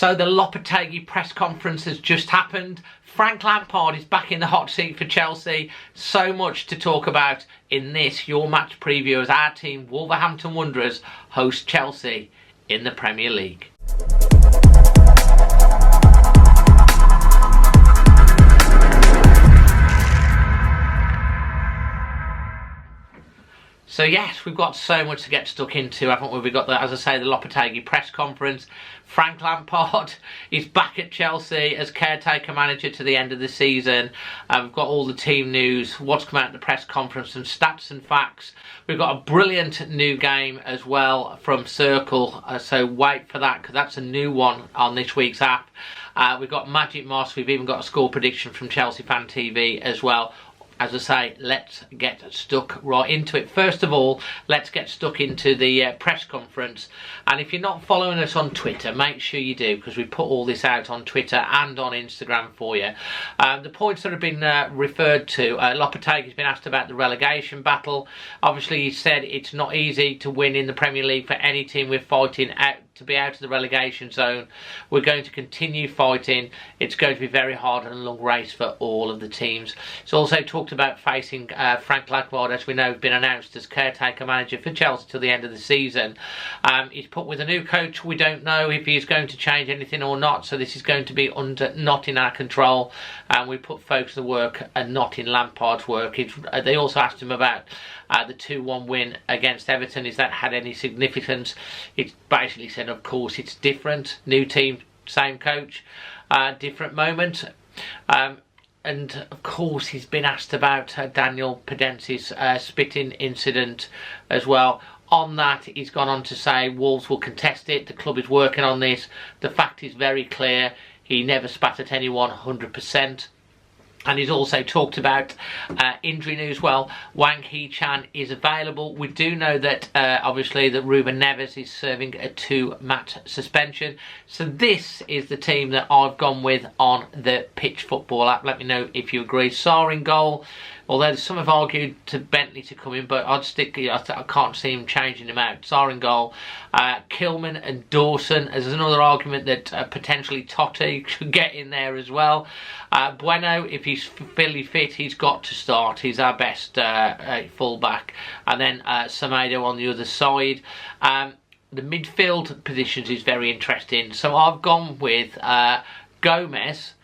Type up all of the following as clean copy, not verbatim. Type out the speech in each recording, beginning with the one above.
So the Lopetegui press conference has just happened. Fran Lampard is back in the hot seat for Chelsea. So much to talk about in this, your match preview, as our team, Wolverhampton Wanderers, host Chelsea in the Premier League. So yes, we've got so much to get stuck into, haven't we? We've got, as I say, the Lopetegui press conference. Fran Lampard is back at Chelsea as caretaker manager to the end of the season. We've got all the team news, what's come out at the press conference, some stats and facts. We've got a brilliant new game as well from CIRCL, so wait for that because that's a new one on this week's app. We've got Magic Moss, we've even got a score prediction from Chelsea Fan TV as well. As I say, let's get stuck right into it. First of all, let's get stuck into the press conference. And if you're not following us on Twitter, make sure you do, because we put all this out on Twitter and on Instagram for you. The points that have been referred to, Lopetegui's been asked about the relegation battle. Obviously, he said it's not easy to win in the Premier League for any team we're fighting out to be out of the relegation zone. We're going to continue fighting. It's going to be very hard and a long race for all of the teams. It's also talked about facing Fran Lampard, as we know, been announced as caretaker manager for Chelsea till the end of the season. He's put with a new coach. We don't know if he's going to change anything or not, so this is going to be not in our control, and we put focus of the work and not in Lampard's work. They also asked him about the 2-1 win against Everton. Is that had any significance? It's basically said, of course, it's different. New team, same coach, different moment. And of course, he's been asked about Daniel Pedence's spitting incident as well. On that, he's gone on to say Wolves will contest it. The club is working on this. The fact is very clear. He never spat at anyone 100%. And he's also talked about injury news. Well, Wang Hee-chan is available. We do know that, obviously, that Ruben Neves is serving a 2-match suspension. So this is the team that I've gone with on the Pitch Football app. Let me know if you agree. Sarr in goal. Although some have argued to Bentley to come in, but I'd stick. I can't see him changing him out. Sarr in goal. Kilman and Dawson. There's another argument that potentially Totti could get in there as well. Bueno, if he's fully fit, he's got to start. He's our best fullback. And then Semedo on the other side. The midfield positions is very interesting. So I've gone with Gomez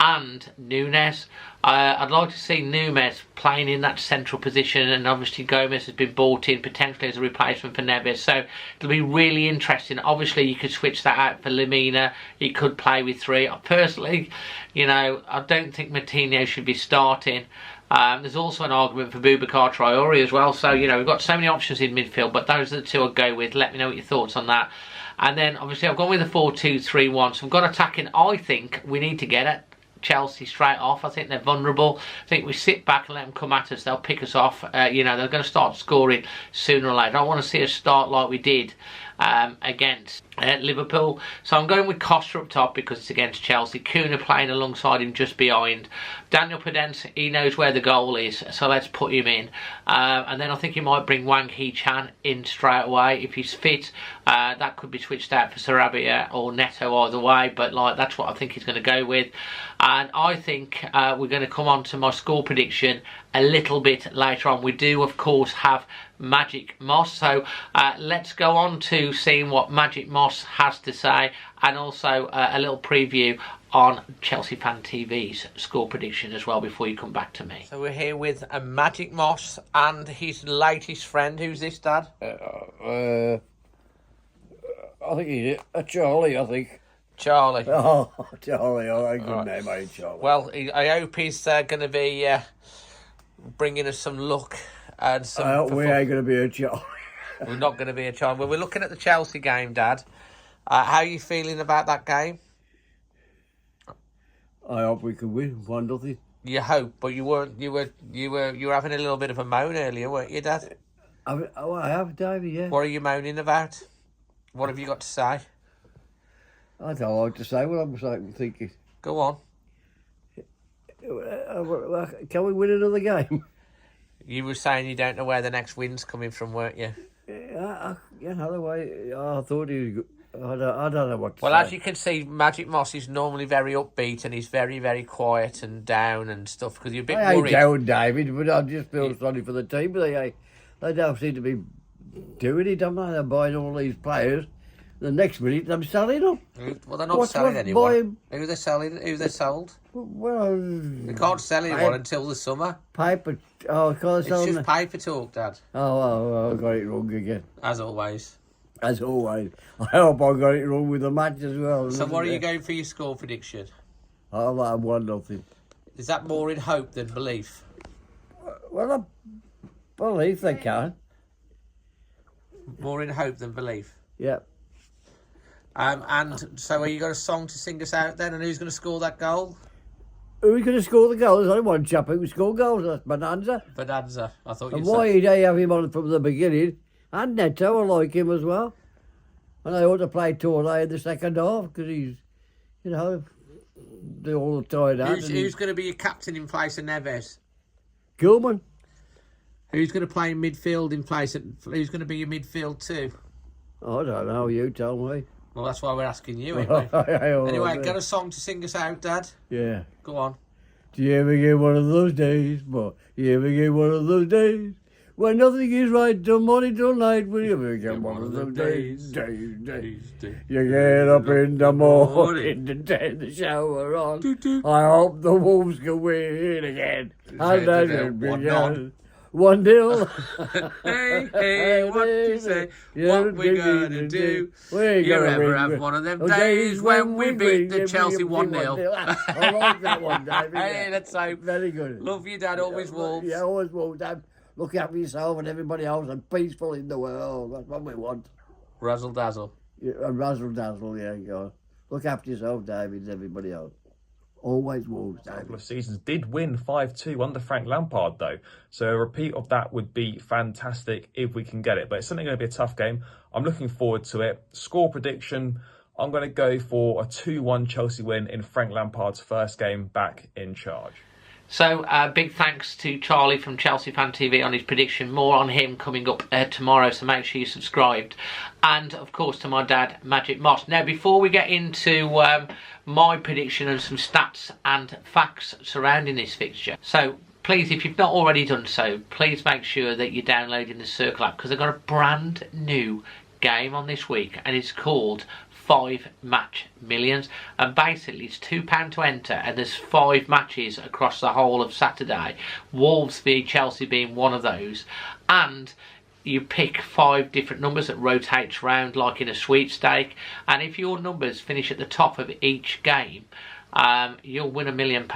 and Nunes. I'd like to see Nunes playing in that central position, and obviously Gomez has been brought in potentially as a replacement for Neves, so it'll be really interesting. Obviously you could switch that out for Lemina. He could play with 3. Personally, I don't think Martinez should be starting. There's also an argument for Boubacar Traoré as well, so we've got so many options in midfield, but those are the 2 I'd go with. Let me know what your thoughts on that. And then obviously I've gone with a 4-2-3-1, so I've got attacking. I think we need to get it Chelsea straight off. I think they're vulnerable. I think we sit back and let them come at us. They'll pick us off. They're going to start scoring sooner or later. I want to see us start like we did against Liverpool. So I'm going with Costa up top because it's against Chelsea. Kuna playing alongside him just behind. Daniel Pedence, he knows where the goal is, so let's put him in. And then I think he might bring Wang Hee-chan in straight away if he's fit. That could be switched out for Sarabia or Neto either way, but that's what I think he's going to go with. And I think we're going to come on to my score prediction a little bit later on. We do, of course, have Magic Moss, so let's go on to seeing what Magic Moss has to say, and also a little preview on Chelsea Fan TV's score prediction as well before you come back to me. So we're here with a Magic Moss and his latest friend. Who's this, Dad? I think he's a Charlie, I think. Charlie. Oh, Charlie, all right, good name, mate, Charlie. Well, I hope he's going to be bringing us some luck. And some we ain't going to be a Charlie. We're not going to be a Charlie. Well, we're looking at the Chelsea game, Dad. How are you feeling about that game? I hope we can win 1-0. You hope, but you weren't. You were having a little bit of a moan earlier, weren't you, Dad? I have, David. Yeah. What are you moaning about? What have you got to say? I don't like to say what I'm thinking. Go on. Can we win another game? You were saying you don't know where the next win's coming from, weren't you? Yeah, the way I thought he was. I don't know what to Well, say. as you can see, Magic Moss is normally very upbeat and he's very, very quiet and down and stuff because you're a bit I ain't worried. down, David, but I just feel sorry for the team. But they don't seem to be doing it. I'm not buying all these players. The next minute, I'm selling them. Well, they're not selling anyone. Who are they selling? Who they sold? Well, They can't sell anyone until the summer. Paper. Oh, can't It's sell them. just paper talk, Dad. Oh, I got it wrong again. As always. As always. I hope I got it wrong with the match as well. So what are you going for your score prediction? I'll have 1-0. Is that more in hope than belief? Well, I believe they can. More in hope than belief? Yeah. And so are you got a song to sing us out then? And who's going to score that goal? Who's going to score the goals? There's only one chap who can score goals. That's Bonanza. Bonanza. I thought you And said. why did they have him on from the beginning? And Neto, I like him as well. And they ought to play Torre in the second half because he's, they're all tired out. Who's going to be your captain in place of Neves? Gilman. Who's going to play in midfield in place of... Who's going to be your midfield too? I don't know, you tell me. Well, that's why we're asking you, anyway. Anyway, got a song to sing us out, Dad? Yeah. Go on. Do you ever get one of those days, boy? You ever get one of those days when nothing is right till morning till night? Will you ever get one of those days? You get up in the morning and turn the shower on. I hope the Wolves can win again. And then it began. 1-0. Hey, what you say? What we gonna do? You ever have one of them days when we beat the Chelsea 1-0? I like that one, David. Hey, let's hope. Very good. Love you, Dad. Always Wolves. Yeah, always Wolves, Dad. Look after yourself and everybody else and peaceful in the world. That's what we want. Razzle dazzle. Yeah, and razzle dazzle, yeah, go. Look after yourself, David, and everybody else. Always Wolves, David. A couple of seasons did win 5-2 under Frank Lampard, though. So a repeat of that would be fantastic if we can get it. But it's certainly going to be a tough game. I'm looking forward to it. Score prediction, I'm going to go for a 2-1 Chelsea win in Frank Lampard's first game back in charge. So, big thanks to Charlie from Chelsea Fan TV on his prediction. More on him coming up tomorrow, so make sure you're subscribed. And, of course, to my dad, Magic Moss. Now, before we get into my prediction and some stats and facts surrounding this fixture, so please, if you've not already done so, please make sure that you're downloading the CIRCL app because they've got a brand new game on this week and it's called 5 Match Millions, and basically it's £2 to enter and there's 5 matches across the whole of Saturday, Wolves v Chelsea being one of those, and you pick 5 different numbers that rotates round like in a sweepstake, and if your numbers finish at the top of each game, you'll win £1 million.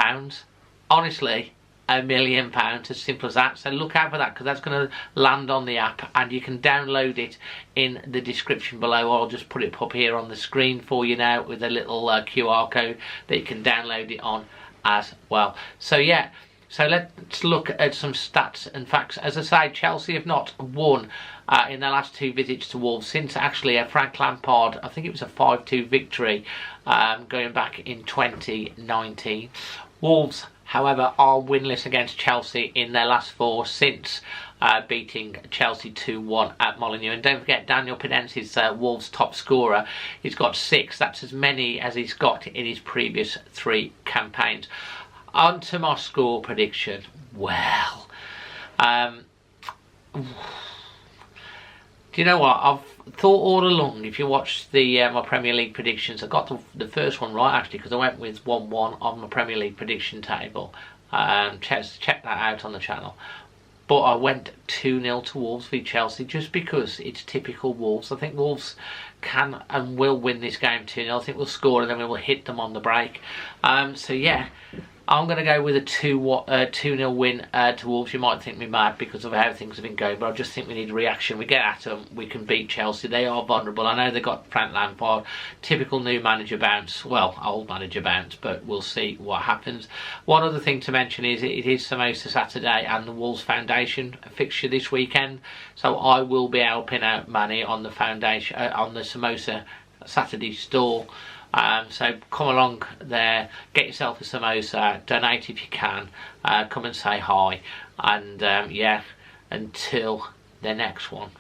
Honestly, £1 million, as simple as that. So look out for that because that's going to land on the app and you can download it in the description below. I'll just put it up here on the screen for you now with a little QR code that you can download it on as well. So yeah, so let's look at some stats and facts. As I say, Chelsea have not won in their last 2 visits to Wolves since actually Frank Lampard, I think it was a 5-2 victory going back in 2019. Wolves, however, are winless against Chelsea in their last 4 since beating Chelsea 2-1 at Molineux. And don't forget, Daniel Penence's Wolves top scorer. He's got 6. That's as many as he's got in his previous 3 campaigns. On to my score prediction. Well, do you know what? I've thought all along, if you watch the my Premier League predictions, I got the first one right actually because I went with 1-1 on my Premier League prediction table. Check that out on the channel. But I went 2-0 to Wolves v Chelsea just because it's typical Wolves. I think Wolves can and will win this game 2-0. I think we'll score and then we will hit them on the break. So yeah, I'm going to go with a 2-0 win to Wolves. You might think me mad because of how things have been going, but I just think we need a reaction. We get at them, we can beat Chelsea. They are vulnerable. I know they got Fran Lampard, typical new manager bounce. Well, old manager bounce, but we'll see what happens. One other thing to mention is it is Samosa Saturday and the Wolves Foundation fixture this weekend, so I will be helping out Manny on the foundation on the Samosa Saturday stall. So come along there, get yourself a samosa, donate if you can, come and say hi, and yeah, until the next one,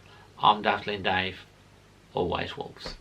I'm Dazzling Dave, always Wolves.